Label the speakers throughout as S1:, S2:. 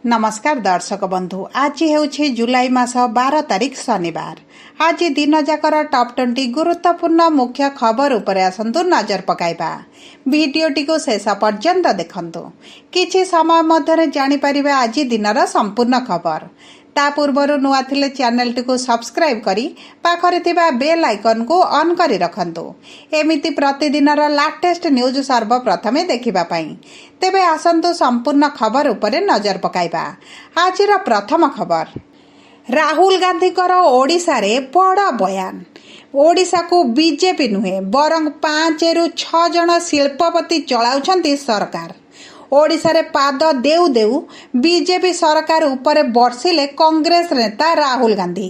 S1: नमस्कार दर्शक बंधु, आज हेउछि जुलाई मास 12 तारिख शनिवार। आज दिन जाकर टॉप 20 गुरुत्वपूर्ण मुख्य खबर उपरे आसंतु नजर पकाइबा। वीडियोटी को शेष पर्यंत देखंतु। किछि समय मध्यरे जानि परिबे आज दिनर संपूर्ण खबर। ता पूर्वरु नुआ थिले चैनल टी को सब्सक्राइब करी पाखरे थिबा बेल आइकन को ऑन करी रखंतु। एमिति प्रतिदिनर लेटेस्ट न्यूज सर्वप्रथमे देखिबा पई। तेबे आसंतु संपूर्ण खबर उपरे नजर पकाइबा। आजिर प्रथम खबर, राहुल गांधी ओडिशा रे बड़ बयान। ओडिशा को बीजेपी नुहे बरंग 5 रु 6 जन शिल्पपति चलाउछंती सरकार। ओडिशा रे पाद देउ देउ बीजेपी सरकार उपरे बर्षिले कांग्रेस नेता राहुल गांधी।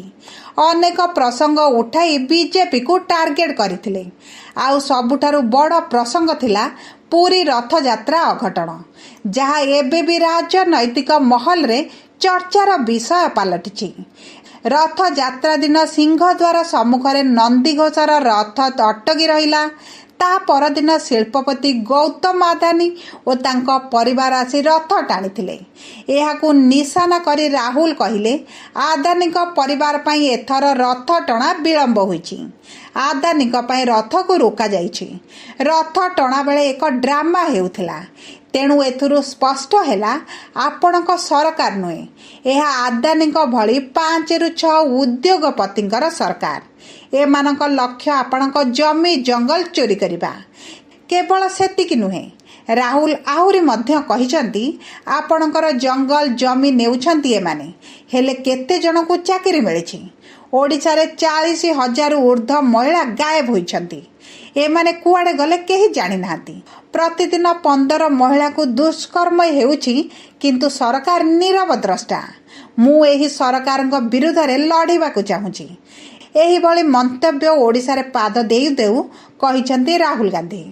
S1: अनेक प्रसंग उठाई बीजेपी को टार्गेट करथिले। आउ सबुठारु बड़ प्रसंग थिला पूरी रथ यात्रा अघटन, जहाँ एबे भी राजनैतिक महल रे चर्चार विषय पलटिछि। रथ यात्रा दिन सिंहद्वार सम्मुखरे नंदीघोषर रथ अटकी रहिला। ता परदिन शिल्पपति गौतम आदानी और तांको परिवार आसी रथ टाणिथिले। एहाकु निशाना करी राहुल कहिले आदानी को परिवार पई एथर रथ टणा विलंब होईछि। आदानी को पई रथ को रोका जाईछि। रथ टणा बेले एक ड्रामा हेउथिला। तेणु एथुरु स्पष्ट हैला आपणक सरकार नुहे, एहा आदानी को भली 5 रु 6 उद्योगपतिंकर सरकार। एमानक लक्ष्य आपणक जमी जंगल चोरी करिबा। केवल सेतिकी नुहे, राहुल आहुरी मध्य कहिसंती आपणकर जंगल जमी नेउछंती एमाने, हेले केते जनकु चाकरी मिलिछि। ओडिशा रे 40,000 ऊर्ध्व महिला गायब होइछंती। एमाने कुआडे गले केही जानि नाहांती। प्रतिदिन 15 महिला को दुष्कर्म हेउछि, किंतु सरकार नीरव द्रष्टा। मु एही सरकारक विरुद्ध रे लढिबाकु चाहुछि। एही भली मंतव्य ओडिशा रे पाद देउ देउ कहिसंती राहुल गांधी।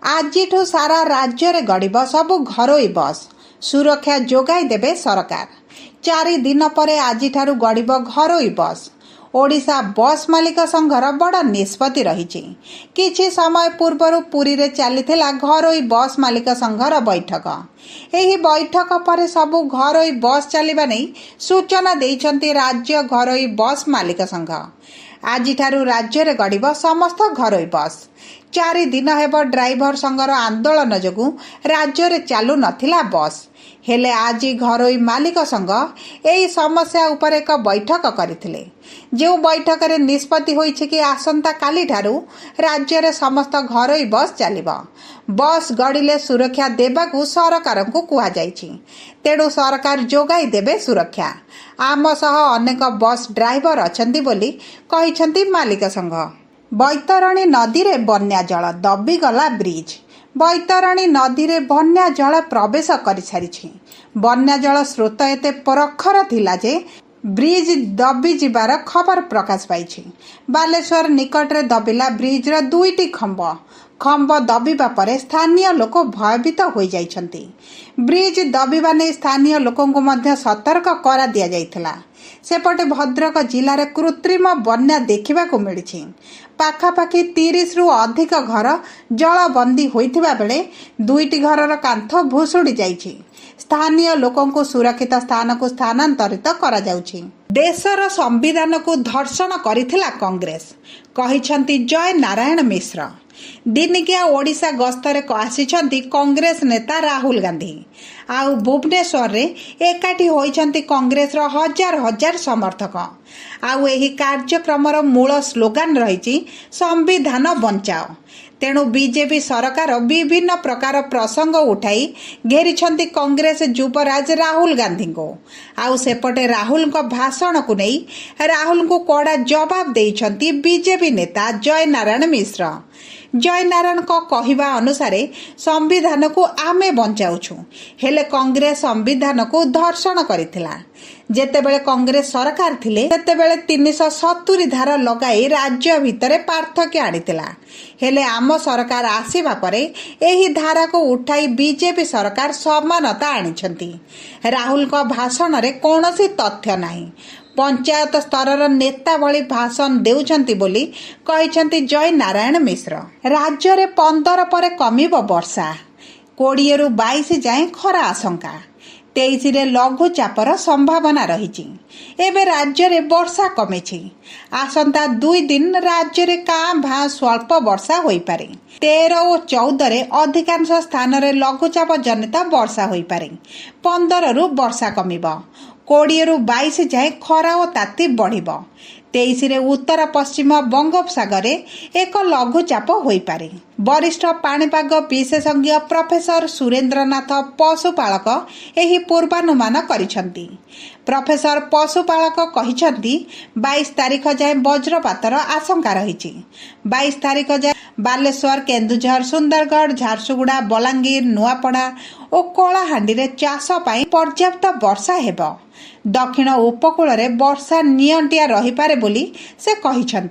S1: आजिठु सारा राज्य रे गड़िब सबु घरोई बस, सुरक्षा जोगाई देबे सरकार। 4 दिन परे आजिठारु गड़िब घरोई बस। ओडिशा बस मालिक संघर बड़ निष्पत्ति रहिछि। किछि समय पूर्व पुरी रे चलीथिला घरोई बस मालिक संघर बैठक। एही बैठक पर सबु घरोई बस चलिबा नै सूचना देइछंती राज्य घरोई बस मालिक संघ। आजिठारु राज्य रे गड़िब समस्त घरोई बस। 4 दिन हेब ड्राइवर संघर आंदोलन जोगु राज्य रे चालू नथिला बस। हेले आज घरोई मालिक संघ एही समस्या उपर एक बैठक करथिले। जो बैठक रे निष्पत्ति होइछि कि आसंता काली ठारू राज्य रे समस्त घरोई बस चलिबा। बस गड़िले सुरक्षा देबाकू सरकार को कुहा जाइछि। तेणु सरकार जोगाई देबे सुरक्षा। आम सह अनेक बस ड्राइवर अछंती बोली कहिछंती मालिक संघ। बैतरणी नदी रे बन्या जल दबी गला ब्रिज। बैतरणी नदी रे बन्या जल प्रवेश कर सारिछि। बन्या जल स्रोत एते प्रखर थिला जे ब्रिज दबी जिबार खबर प्रकाश पाइछि। बालेश्वर निकट रे दबिला ब्रिज रो 2टी खंब दबिबा परे स्थानीय लोक भयभीत हो जाइछंती। ब्रिज दबिबा नै स्थानीय लोकंको मध्य सतर्क करा दिया जाइथिला। सेपटे भद्रक जिल्ला रे कृत्रिम बन्या देखिबा को मिलिछि। पाखापाखि 30 रु अधिक घर जलबंदी होइथिबा बेले 2टी घरर कांथ भुसुडी जाइछि। स्थानीय लोकंको सुरक्षित स्थान को स्थानांतरित करा जाउछि। देशर संविधान को धर्षण करिथिला कांग्रेस, कहिछंती जय नारायण मिश्र। दिनिकिया ओडिशा गस्तरे आसिछंती कांग्रेस नेता राहुल गांधी। आउ भुवनेश्वर रे एकाठी होइछंती कांग्रेस रो हजार हजार समर्थक। आउ एही कार्यक्रमर मूल स्लोगान रहिछि संविधान बंचाओ। तेणु बीजेपी सरकार विभिन्न प्रकार प्रसंग उठाई घेरिछंती कांग्रेस युवराज राहुल गांधी को। आउ सेपटे राहुल को भाषण को नहीं राहुल को कड़ा जवाब देइछंती बीजेपी नेता जय नारायण मिश्र। जय नारायण को कहिबा अनुसार संविधान को आमे बंचाउछु, हेले कांग्रेस संविधान को धर्षण करिथिला। जेतेबेले कांग्रेस सरकार थिले तेतेबेले 370 धारा लगाई राज्य भितरे पार्थक्य आनिथिला। हेले आम सरकार आसीबा परे एही धारा को उठाई बीजेपी सरकार समानता आनिछंती। राहुल को भाषण रे कोनोसी तथ्य नाही। पंचायत स्तर नेता भली भाषण देउछंती बोली कहिछंती जय नारायण मिश्र। राज्य रे 15 परे कमिब वर्षा, 20 रु 22 जाए खरा आशंका। 23 ଲଘୁଚାପର ସମ୍ଭାବନା ରହିଛି। ଏବେ ରାଜ୍ୟରେ ବର୍ଷା କମିଛି। ଆସନ୍ତା 2 ଦିନ ରାଜ୍ୟରେ କାଁ ଭାଁ ସ୍ୱଳ୍ପ ବର୍ଷା ହୋଇପାରେ। 13 ଓ 14 ଅଧିକାଂଶ ସ୍ଥାନରେ ଲଘୁଚାପ ଜନିତ ବର୍ଷା ହୋଇପାରେ। 15 ବର୍ଷା କମିବ। 20 22 ଯାଏଁ ଖରା ଓ ତାତି ବଢ଼ିବ। 23 ଉତ୍ତର ପଶ୍ଚିମ ବଙ୍ଗୋପସାଗରରେ ଏକ ଲଘୁଚାପ ହୋଇପାରେ। ବରିଷ୍ଠ ପାଣିପାଗ ବିଶେଷଜ୍ଞ ପ୍ରଫେସର ସୁରେନ୍ଦ୍ରନାଥ ପଶୁପାଳକ ଏହି ପୂର୍ବାନୁମାନ କରିଛନ୍ତି। ପ୍ରଫେସର ପଶୁପାଳକ କହିଛନ୍ତି 22 ତାରିଖ ଯାଏଁ ବଜ୍ରପାତର ଆଶଙ୍କା ରହିଛି। 22 ତାରିଖ ଯାଏଁ ବାଲେଶ୍ୱର, କେନ୍ଦୁଝର, ସୁନ୍ଦରଗଡ଼, ଝାରସୁଗୁଡ଼ା, ବଲାଙ୍ଗୀର, ନୂଆପଡ଼ା ଓ କଳାହାଣ୍ଡିରେ ଚାଷ ପାଇଁ ପର୍ଯ୍ୟାପ୍ତ ବର୍ଷା ହେବ। ଦକ୍ଷିଣ ଉପକୂଳରେ ବର୍ଷା ନିଅଣ୍ଟିଆ ରହିପାରେ ବୋଲି ସେ କହିଛନ୍ତି।